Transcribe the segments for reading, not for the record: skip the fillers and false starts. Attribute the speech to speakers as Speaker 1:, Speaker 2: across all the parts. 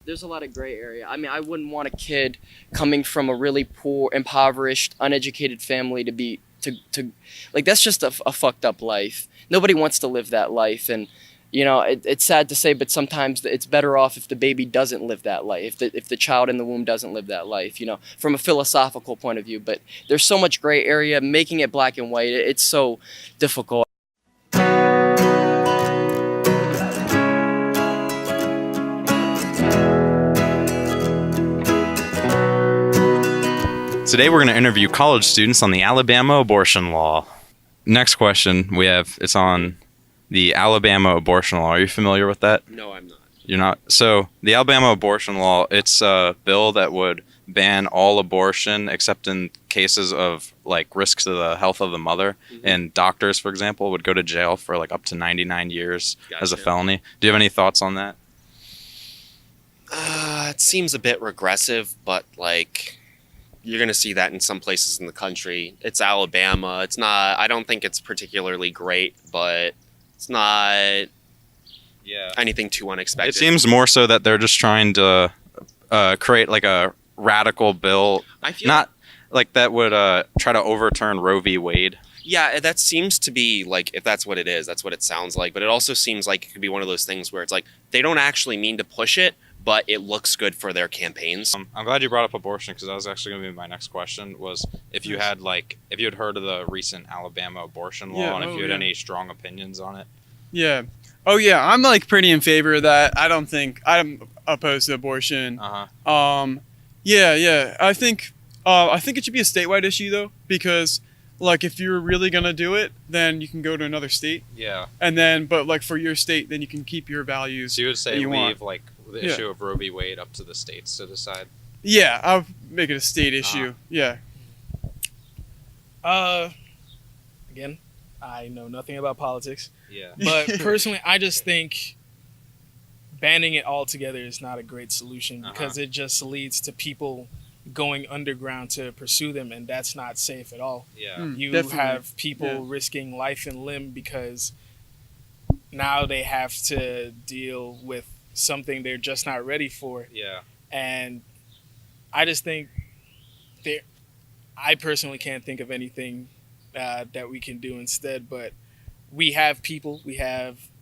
Speaker 1: There's a lot of gray area. I mean, I wouldn't want a kid coming from a really poor, impoverished, uneducated family to be to like that's just a fucked up life. Nobody wants to live that life, and it's sad to say, but sometimes it's better off if the baby doesn't live that life, if the child in the womb doesn't live that life, from a philosophical point of view. But there's so much gray area, making it black and white, it's so difficult.
Speaker 2: Today we're going to interview college students on the Alabama abortion law. Next question it's on the Alabama abortion law. Are you familiar with that?
Speaker 3: No, I'm not.
Speaker 2: You're not? So the Alabama abortion law, it's a bill that would ban all abortion except in cases of like risks to the health of the mother. Mm-hmm. And doctors, for example, would go to jail for like up to 99 years as a felony. Do you have any thoughts on that?
Speaker 3: It seems a bit regressive, but like you're going to see that in some places in the country. It's Alabama. It's not, I don't think it's particularly great, but it's not anything too unexpected.
Speaker 2: It seems more so that they're just trying to create like a radical bill, not like that would try to overturn Roe v. Wade.
Speaker 3: Yeah, that seems to be like, if that's what it is, that's what it sounds like. But it also seems like it could be one of those things where it's like they don't actually mean to push it, but it looks good for their campaigns.
Speaker 2: I'm glad you brought up abortion because that was actually going to be my next question, was if you had heard of the recent Alabama abortion law and if you had any strong opinions on it.
Speaker 4: Yeah. Oh yeah, I'm like pretty in favor of that. I'm opposed to abortion. Yeah. I think it should be a statewide issue though, because like if you're really gonna do it, then you can go to another state.
Speaker 2: Yeah.
Speaker 4: And then, but like for your state, then you can keep your values.
Speaker 2: So you would say leave
Speaker 4: want.
Speaker 2: The issue of Roe v. Wade up to the states to decide.
Speaker 4: Yeah, I'll make it a state issue. Yeah.
Speaker 5: Again, I know nothing about politics.
Speaker 2: Yeah.
Speaker 5: But personally, I just think banning it altogether is not a great solution because it just leads to people going underground to pursue them, and that's not safe at all.
Speaker 2: Yeah.
Speaker 5: You
Speaker 4: Definitely.
Speaker 5: have people risking life and limb because now they have to deal with something they're just not ready for.
Speaker 2: Yeah.
Speaker 5: And I just think I personally can't think of anything that we can do instead, but we have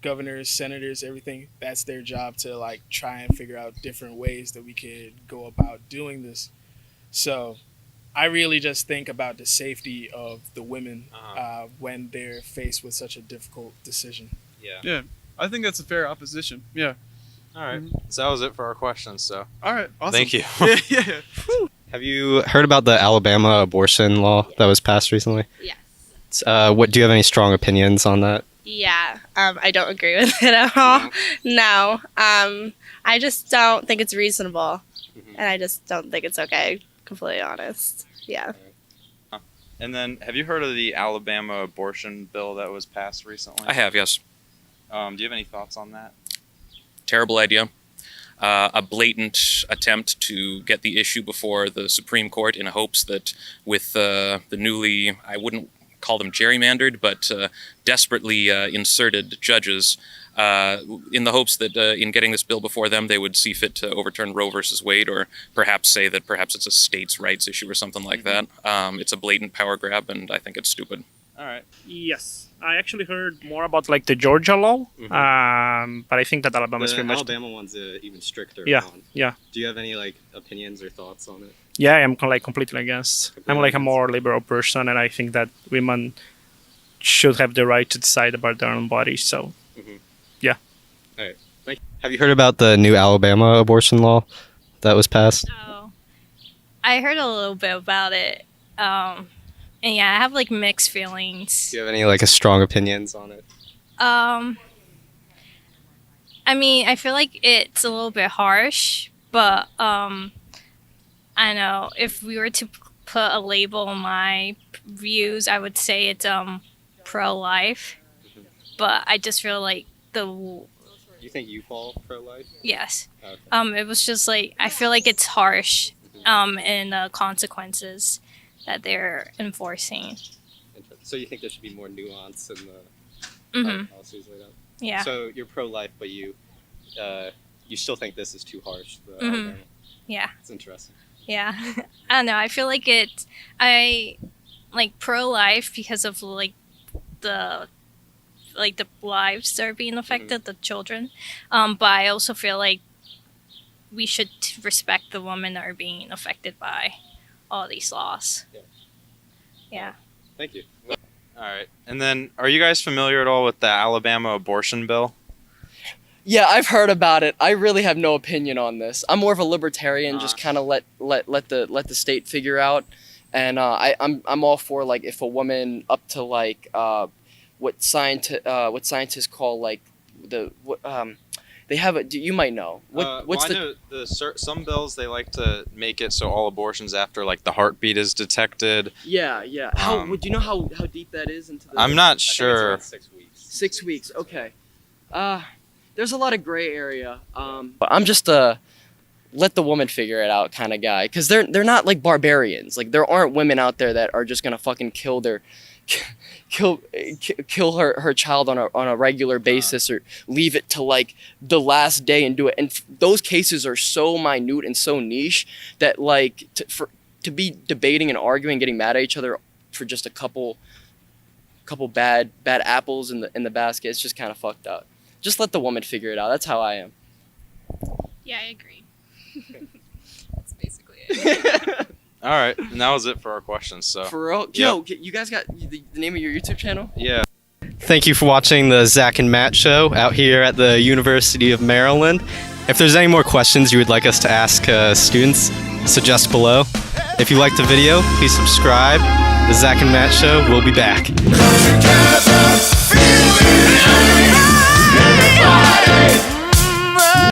Speaker 5: governors, senators, everything. That's their job to like try and figure out different ways that we could go about doing this. So I really just think about the safety of the women when they're faced with such a difficult decision.
Speaker 2: Yeah.
Speaker 4: Yeah. I think that's a fair opposition. Yeah.
Speaker 2: All right. So that was it for our questions. So.
Speaker 4: All right. Awesome.
Speaker 2: Thank you.
Speaker 4: Yeah.
Speaker 6: Have you heard about the Alabama abortion law that was passed recently?
Speaker 7: Yes.
Speaker 6: Do you have any strong opinions on that?
Speaker 7: Yeah. I don't agree with it at all. No. I just don't think it's reasonable. And I just don't think it's okay, completely honest. Yeah.
Speaker 2: And then, have you heard of the Alabama abortion bill that was passed recently?
Speaker 8: I have, yes.
Speaker 2: Do you have any thoughts on that?
Speaker 8: Terrible idea. A blatant attempt to get the issue before the Supreme Court in hopes that with the newly, I wouldn't call them gerrymandered, but desperately inserted judges, in the hopes that in getting this bill before them, they would see fit to overturn Roe versus Wade, or perhaps say that perhaps it's a states' rights issue or something like that. It's a blatant power grab, and I think it's stupid.
Speaker 2: All right.
Speaker 9: Yes, I actually heard more about like the Georgia law, but I think that Alabama is pretty much.
Speaker 6: Alabama one's even stricter.
Speaker 9: Yeah.
Speaker 6: Do you have any like opinions or thoughts on it?
Speaker 9: Yeah, I'm like completely against. I'm like a more liberal person, and I think that women should have the right to decide about their own bodies. So, yeah.
Speaker 6: All right. Thank you. Have you heard about the new Alabama abortion law that was passed?
Speaker 7: Oh, I heard a little bit about it. And yeah, I have like mixed feelings.
Speaker 6: Do you have any like strong opinions on it?
Speaker 7: I mean, I feel like it's a little bit harsh, but I know if we were to put a label on my views, I would say it's pro-life. But I just feel like
Speaker 6: You think you fall pro-life?
Speaker 7: yes.
Speaker 6: Okay.
Speaker 7: It was just like I feel like it's harsh in the consequences that they're enforcing.
Speaker 6: So you think there should be more nuance in the policies laid out?
Speaker 7: Yeah.
Speaker 6: So you're pro-life, but you you still think this is too harsh.
Speaker 7: Yeah.
Speaker 6: It's interesting.
Speaker 7: Yeah. I don't know. I feel like I like pro-life because of the lives that are being affected, the children. But I also feel like we should respect the women that are being affected by all these laws. Yeah.
Speaker 6: Thank you.
Speaker 2: All right. And then, are you guys familiar at all with the Alabama abortion bill?
Speaker 1: Yeah, I've heard about it. I really have no opinion on this. I'm more of a libertarian, just kind of let the state figure out. And I'm all for like if a woman up to like what scientists call like they have a you might know what's
Speaker 2: I know some bills they like to make it so all abortions after like the heartbeat is detected.
Speaker 1: Yeah. How do you know how deep that is into the?
Speaker 2: I'm not sure.
Speaker 6: 6 weeks.
Speaker 1: 6 weeks. Okay. There's a lot of gray area. But I'm just a let the woman figure it out kind of guy, because they're not like barbarians. Like there aren't women out there that are just gonna fucking kill her child on a regular basis or leave it to like the last day and do it. And those cases are so minute and so niche that like to be debating and arguing, getting mad at each other for just a couple bad apples in the basket, it's just kind of fucked up. Just let the woman figure it out. That's how I am.
Speaker 10: Yeah, I agree. That's basically it.
Speaker 2: All right, and that was it for our questions. So
Speaker 1: For real? Yo, you guys got the name of your YouTube channel?
Speaker 2: yeah.
Speaker 6: Thank you for watching the Zach and Matt show out here at the University of Maryland. If there's any more questions you would like us to ask students, suggest below. If you liked the video, please subscribe. The Zach and Matt show will be back.
Speaker 11: Come together, feel it.